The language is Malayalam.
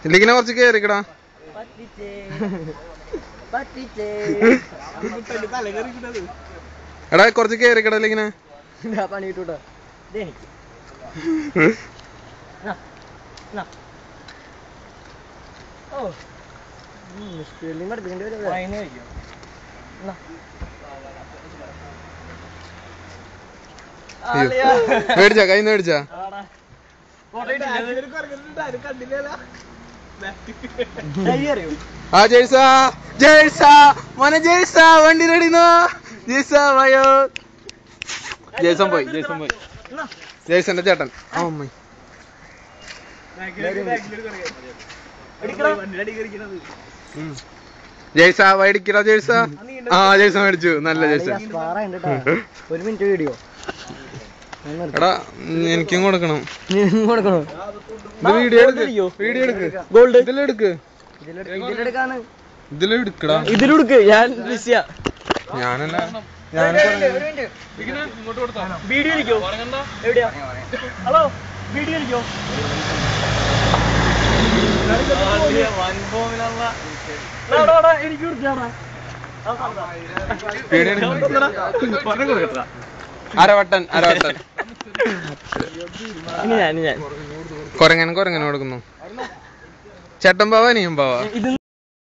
ഇല്ലെങ്കിനെ കുറച്ച് കേറിക്കടാ. എടാ കുറച്ച് കേറിക്കടാ ഇല്ലെങ്കിനെ. പണി കിട്ടൂട്ടോ. മേടിച്ചാ കൈന്ന് മേടിച്ചാ. ആ ജയ്സാ ജയ്സാ മോനെ ജയ്സാ വണ്ടി റെഡിന്നോ ജയ്സാ വയോ. ജയ്സൺ പോയി ജയ്സന്റെ ചേട്ടൻ. അമ്മ ജയ്സാ വൈടിക്കടാ ജയ്സാ. ആ ജയ്സ മേടിച്ചു. നല്ല ജയ്സ. ഒരു മിനിറ്റ് വീഡിയോ. എടാ എനിക്കും കൊടുക്കണം. ഇതിലെടുക്കടാ. ഇതിലെടുക്ക്. ഞാൻ ഞാനല്ല വീഡിയോ ഇരിക്കോ? എവിടെയാ? ഹലോ വീഡിയോ ഇരിക്കോ? എനിക്ക് അരവട്ടൻ ഞാൻ കൊരങ്ങനെ കൊടുക്കുന്നു. ചേട്ടൻ പാവാ നീയും പാവാ.